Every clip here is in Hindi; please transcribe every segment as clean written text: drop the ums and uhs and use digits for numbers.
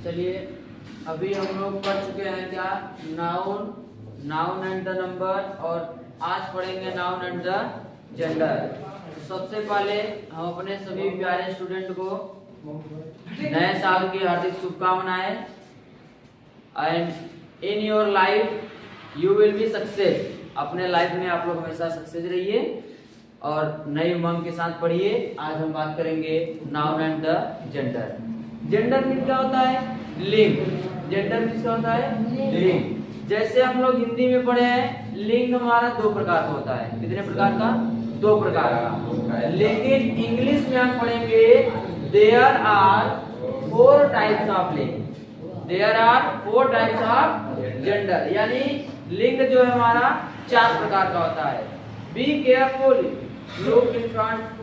चलिए अभी हम लोग पढ़ चुके हैं क्या, नाउन एंड द नंबर, और आज पढ़ेंगे नाउन एंड द जेंडर। सबसे पहले हम अपने सभी प्यारे स्टूडेंट को नए साल की हार्दिक शुभकामनाएं। And in your life you will be success. अपने लाइफ में आप लोग हमेशा सक्सेस रहिए और नई उमंग के साथ पढ़िए। आज हम बात करेंगे noun and the gender. Gender mean क्या होता है? लिंग। जेंडर मीन क्या होता है? लिंग। जैसे हम लोग हिंदी में पढ़े हैं, लिंग हमारा दो प्रकार का होता है। कितने प्रकार का? दो प्रकार का। लेकिन इंग्लिश में हम पढ़ेंगे देयर आर 4 टाइप्स ऑफ लिंग। There are 4 types of gender. यानी लिंग जो है हमारा 4 प्रकार का होता है। Be careful, look in front.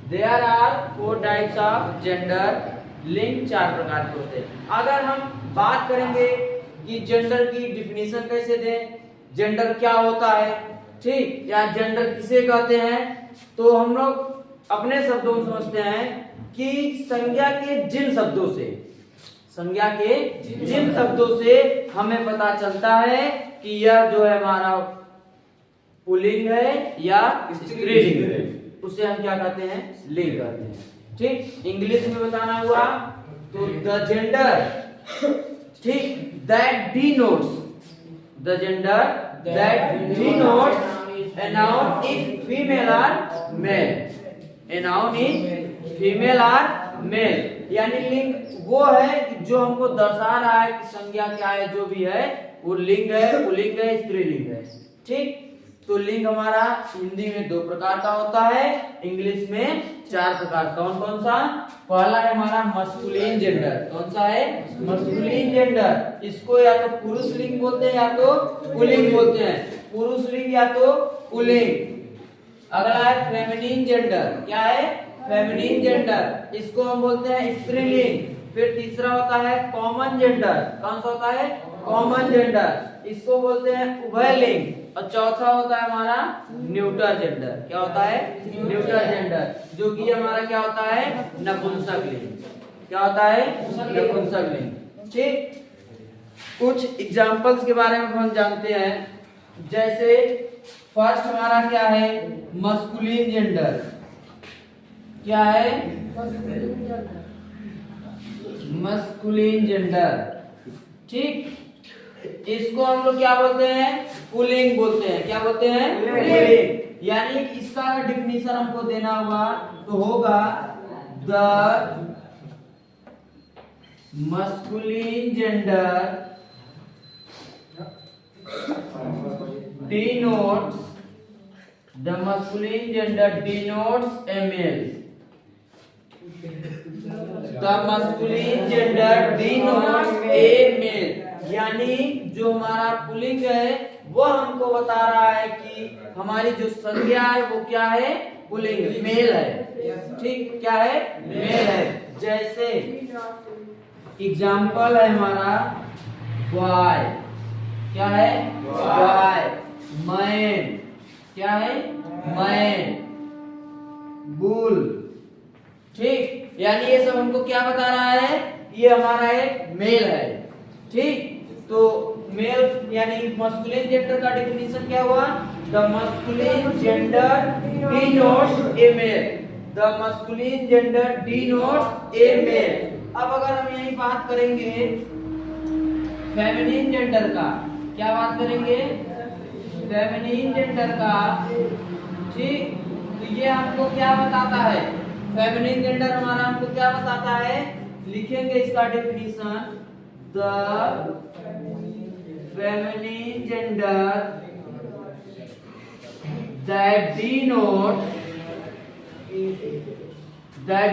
There are 4 types of gender. लिंग 4 प्रकार के होते हैं। अगर हम बात करेंगे कि जेंडर की डिफिनीशन कैसे दें, जेंडर क्या होता है, ठीक, या जेंडर किसे कहते हैं, तो हम लोग अपने शब्दों में समझते हैं कि संज्ञा के जिन शब्दों से, संज्ञा के जिन शब्दों से हमें पता चलता है कि यह जो है हमारा पुल्लिंग है या स्त्रीलिंग है, उसे हम क्या कहते हैं? लिंग कहते हैं। ठीक, इंग्लिश में बताना हुआ तो द जेंडर, ठीक, that denotes, the gender that denotes a noun is female or male, a noun is female or male। यानी लिंग वो है कि जो हमको दर्शा रहा है कि संज्ञा क्या है, जो भी है वो लिंग है, पुल्लिंग है, स्त्रीलिंग है। ठीक, तो लिंग हमारा हिंदी में 2 प्रकार का होता है, इंग्लिश में 4 प्रकार। कौन कौन सा? पहला है हमारा मस्कुलिन जेंडर। कौन सा है? Masculine gender. इसको या तो पुरुष लिंग बोलते हैं या तो पुल्लिंग बोलते हैं। पुरुष लिंग या तो पुल्लिंग। अगला है फेमिनिन जेंडर। क्या है? Feminine gender. इसको हम बोलते हैं स्त्रीलिंग। फिर तीसरा होता है कॉमन जेंडर। कौन सा होता है? Common gender. इसको बोलते हैं उभयलिंग। और चौथा होता है हमारा न्यूटर जेंडर। क्या होता है? न्यूटर जेंडर, जो कि हमारा क्या होता है? नपुंसक लिंग। क्या होता है? नपुंसक लिंग। ठीक, कुछ एग्जांपल्स के बारे में हम जानते हैं। जैसे फर्स्ट हमारा क्या है? Masculine gender. क्या है? Masculine gender. ठीक, इसको हम लोग क्या बोलते हैं? पुल्लिंग बोलते हैं। क्या बोलते हैं? पुल्लिंग। यानी इसका डिफिनीशन हमको देना हुआ तो होगा the masculine gender denotes, the masculine gender denotes a male। The masculine gender denotes a male। यानी जो हमारा पुल्लिंग है वो हमको बता रहा है कि हमारी जो संज्ञा है वो क्या है? पुल्लिंग, मेल है। ठीक, क्या है? मेल है। जैसे एग्जाम्पल है हमारा बॉय। क्या है? बॉय। मैन। क्या है? मैन। बुल। ठीक, यानी ये सब हमको क्या बता रहा है? ये हमारा एक मेल है। ठीक, तो मेल यानी मस्कुलिन जेंडर का डिफिनीशन क्या हुआ? The masculine gender denotes a male. The masculine gender denotes a male. अब अगर हम यही बात करेंगे फेमिनिन जेंडर का, क्या बात करेंगे? फेमिनिन जेंडर का। ठीक, तो ये हमको क्या बताता है? फेमिनिन जेंडर हमारा हमको क्या बताता है? लिखेंगे इसका definition, the feminine gender that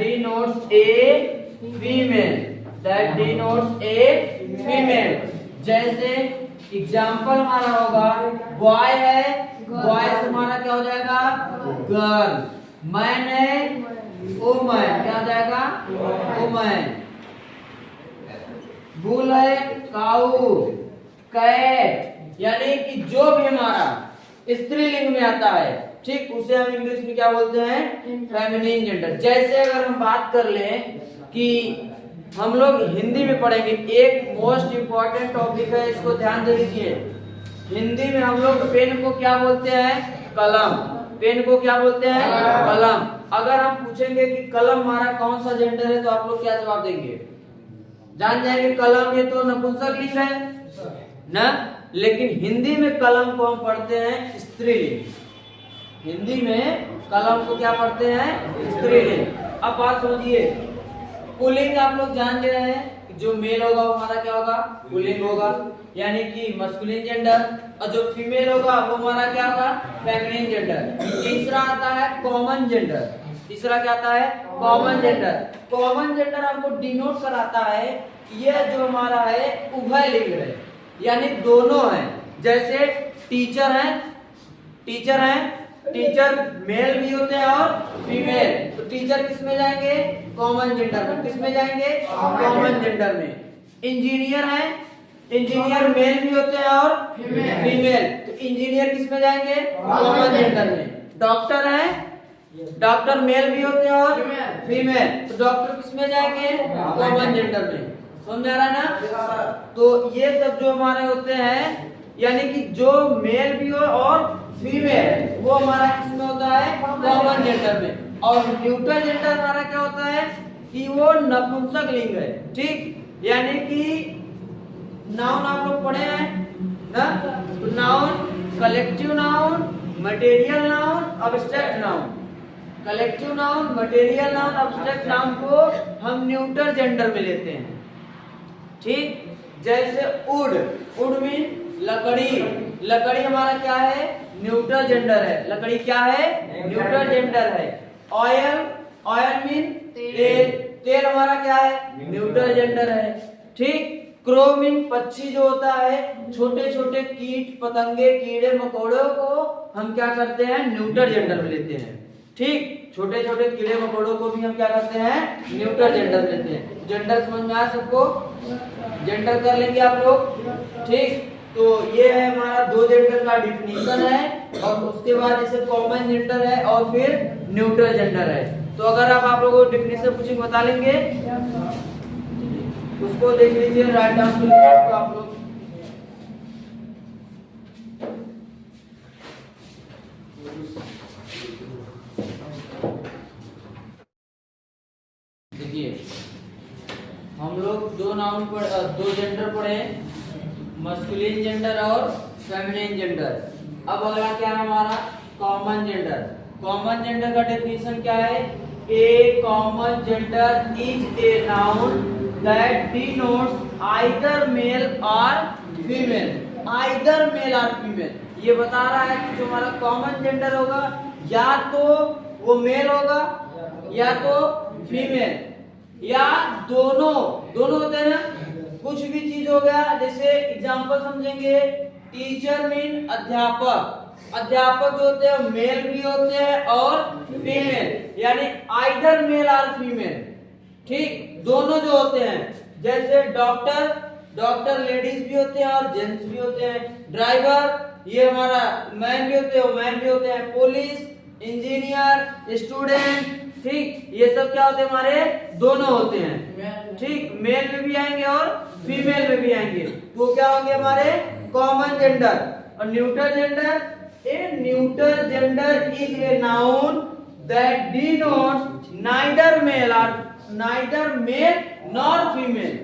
denotes a female, that denotes a female। जैसे एग्जाम्पल हमारा होगा बॉय है, बॉय से हमारा क्या हो जाएगा? गर्ल। मैन है, वुमन। क्या हो जाएगा? वुमन। बुल है, काऊ। कैट। यानी कि जो भी हमारा स्त्रीलिंग में आता है, ठीक, उसे हम इंग्लिश में क्या बोलते हैं? Feminine gender. जैसे अगर हम बात कर लें कि हम लोग हिंदी में पढ़ेंगे। एक मोस्ट इंपॉर्टेंट टॉपिक है, इसको ध्यान दे लीजिए। हिंदी में हम लोग पेन को क्या बोलते हैं? कलम। पेन को क्या बोलते हैं? कलम। अगर हम पूछेंगे कि कलम हमारा कौन सा जेंडर है, तो आप लोग क्या जवाब देंगे? जान जाएंगे कलम ये तो नपुंसकलिंग है ना। लेकिन हिंदी में कलम को हम पढ़ते हैं स्त्रीलिंग। हिंदी में कलम को क्या पढ़ते हैं? स्त्रीलिंग। अब बात समझिए, पुल्लिंग आप लोग जान रहे हैं कि जो मेल होगा वो हमारा क्या होगा? पुल्लिंग होगा, यानी कि मस्कुलिन जेंडर। और जो फीमेल होगा वो हमारा क्या होगा? Feminine gender. तीसरा आता है कॉमन जेंडर। तीसरा क्या आता है? Common gender. कॉमन जेंडर हमको डिनोट कराता है ये जो हमारा है उभय लिंग है, यानी दोनों है। जैसे टीचर है, टीचर है, टीचर मेल भी होते हैं और फीमेल। तो टीचर किस में जाएंगे? कॉमन जेंडर में। किस में जाएंगे? कॉमन जेंडर में। इंजीनियर है, इंजीनियर मेल भी होते हैं और फीमेल। तो इंजीनियर किस में जाएंगे? कॉमन जेंडर में। डॉक्टर है, डॉक्टर मेल भी होते हैं और फीमेल। तो डॉक्टर किस में जाएंगे? कॉमन जेंडर में। समझ आ रहा है ना? तो ये सब जो हमारे होते हैं, यानी कि जो मेल भी हो और फीमेल, वो हमारा किसमें होता है? कॉमन जेंडर में। और न्यूट्रल जेंडर हमारा क्या होता है कि वो नपुंसक लिंग है। ठीक, यानी कि नाउन आप लोग पढ़े हैं ना, तो noun, collective noun, material noun, abstract noun. Collective noun, material noun, abstract noun को हम न्यूट्रल जेंडर में लेते हैं। ठीक, जैसे वुड, वुड मीन लकड़ी। लकड़ी हमारा क्या है? न्यूट्रल जेंडर है। लकड़ी क्या है? न्यूट्रल जेंडर है। ऑयल, ऑयल मीन तेल। तेल हमारा क्या है? न्यूट्रल जेंडर है। ठीक, क्रो मीन पक्षी जो होता है, छोटे छोटे कीट पतंगे कीड़े मकोड़ों को हम क्या करते हैं? न्यूट्रल जेंडर में लेते हैं। ठीक, छोटे छोटे कीड़े मकोड़ों को भी हम क्या करते हैं? न्यूट्रल जेंडर में लेते हैं। जेंडर समझ में आया सबको? जेंडर कर लेंगे आप लोग। ठीक, तो ये है हमारा दो जेंडर का डिफिनीशन है, और उसके बाद जैसे कॉमन जेंडर है और फिर न्यूट्रल जेंडर है। तो अगर आप लोगों को डिफिनीशन पूछेंगे बता लेंगे, उसको देख लीजिए, राइट डाउन कर लीजिए उसको आप लोग। देखिए, हम लोग दो नाउन पर दो जेंडर पढ़े, मस्कुलिन जेंडर और फेमिनिन जेंडर। अब अगला क्या है हमारा? Common gender. कॉमन जेंडर का डेफिनेशन क्या है? A common gender is a noun that denotes either male or female. Either male or female, ये बता रहा है कि जो हमारा कॉमन जेंडर होगा या तो वो मेल होगा या तो फीमेल, या दोनों। दोनों होते हैं ना, कुछ भी चीज हो गया। जैसे एग्जांपल समझेंगे, टीचर मीन अध्यापक। अध्यापक जो होते हैं मेल भी होते हैं और फीमेल, यानी आइदर मेल और फीमेल। ठीक, दोनों जो होते हैं। जैसे डॉक्टर, डॉक्टर लेडीज भी होते हैं और जेंट्स भी होते हैं। ड्राइवर, ये हमारा मैन भी होते हैं, मैन भी होते हैं। पुलिस, इंजीनियर, स्टूडेंट, ठीक, ये सब क्या होते हैं? हमारे दोनों होते हैं। ठीक, मेल में भी आएंगे और फीमेल में भी आएंगे। तो क्या होंगे हमारे? Common gender. और neutral gender, a neutral gender is a noun that denotes neither male nor female.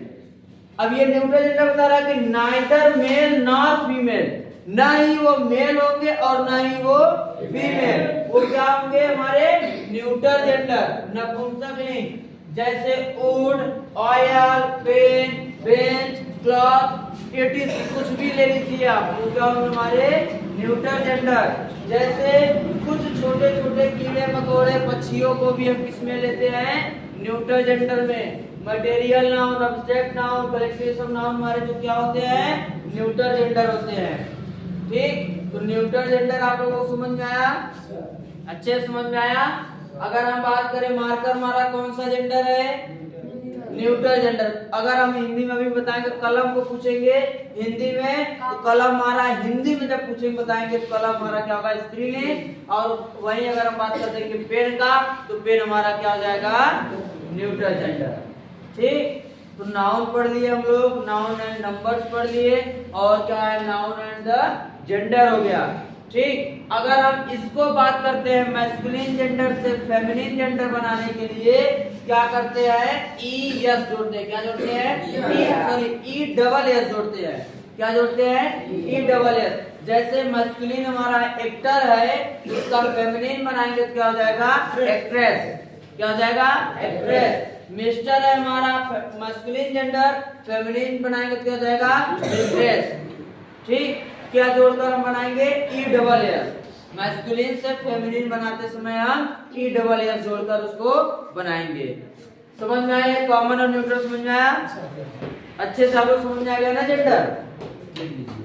अब ये न्यूट्रल जेंडर बता रहा है कि नाइदर मेल नॉर फीमेल, ना ही वो मेल होंगे और ना ही वो फीमेल। वो क्या होंगे? हमारे न्यूट्रल जेंडर, नपुंसक लिंग। जैसे wood, oil, pen, bench, cloth, it कुछ भी ले लीजिए आप, वो क्या होंगे? हमारे न्यूट्रल जेंडर। जैसे कुछ छोटे छोटे कीड़े मकोड़े पक्षियों को भी हम किस में लेते हैं? न्यूट्रल जेंडर में। Material noun, abstract noun, collective noun हमारे जो क्या होते हैं? न्यूट्रल जेंडर होते हैं। ठीक, तो न्यूट्रल जेंडर आप लोगों को समझ में आया? अच्छे समझ में आया? अगर हम बात करें मार्कर हमारा कौन सा जेंडर है? Neutral gender. अगर हम हिंदी में भी बताएंगे, कलम को पूछेंगे हिंदी में, तो कलम हमारा हिंदी में जब पूछेंगे बताएंगे तो कलम हमारा क्या होगा? स्त्रीलिंग। और वहीं अगर हम बात करते हैं पेन का, तो पेन हमारा क्या हो जाएगा? Neutral gender. ठीक, तो नाउन पढ़ लिए हम लोग, नाउन एंड नंबर्स पढ़ लिए, और क्या है, नाउन एंड द जेंडर हो गया। ठीक, अगर हम इसको बात करते हैं मैस्कुलिन जेंडर से फेमिनिन जेंडर बनाने के लिए क्या करते हैं, ई एस जोड़ते हैं। क्या जोड़ते हैं, सॉरी ई डबल एस जोड़ते हैं। क्या जोड़ते हैं, ई डबल एस। जैसे मैस्कुलिन हमारा एक्टर है, इसका फेमिनिन बनाएंगे तो क्या हो जाएगा, एक्ट्रेस। क्या हो जाएगा, एक्ट्रेस। मिस्टर है हमारा मैस्कुलिन जेंडर, फेमिनिन बनाएंगे तो क्या हो जाएगा, मिस्ट्रेस। ठीक, क्या जोड़कर हम बनाएंगे, ई डबल एस। मैस्कुलिन से फेमिनिन बनाते समय हम ई डबल एस जोड़कर उसको बनाएंगे। समझ में आया, कॉमन और न्यूट्रल समझ में आया, अच्छे से आप लोग समझ में आ गया ना जेंडर। लिख लीजिए।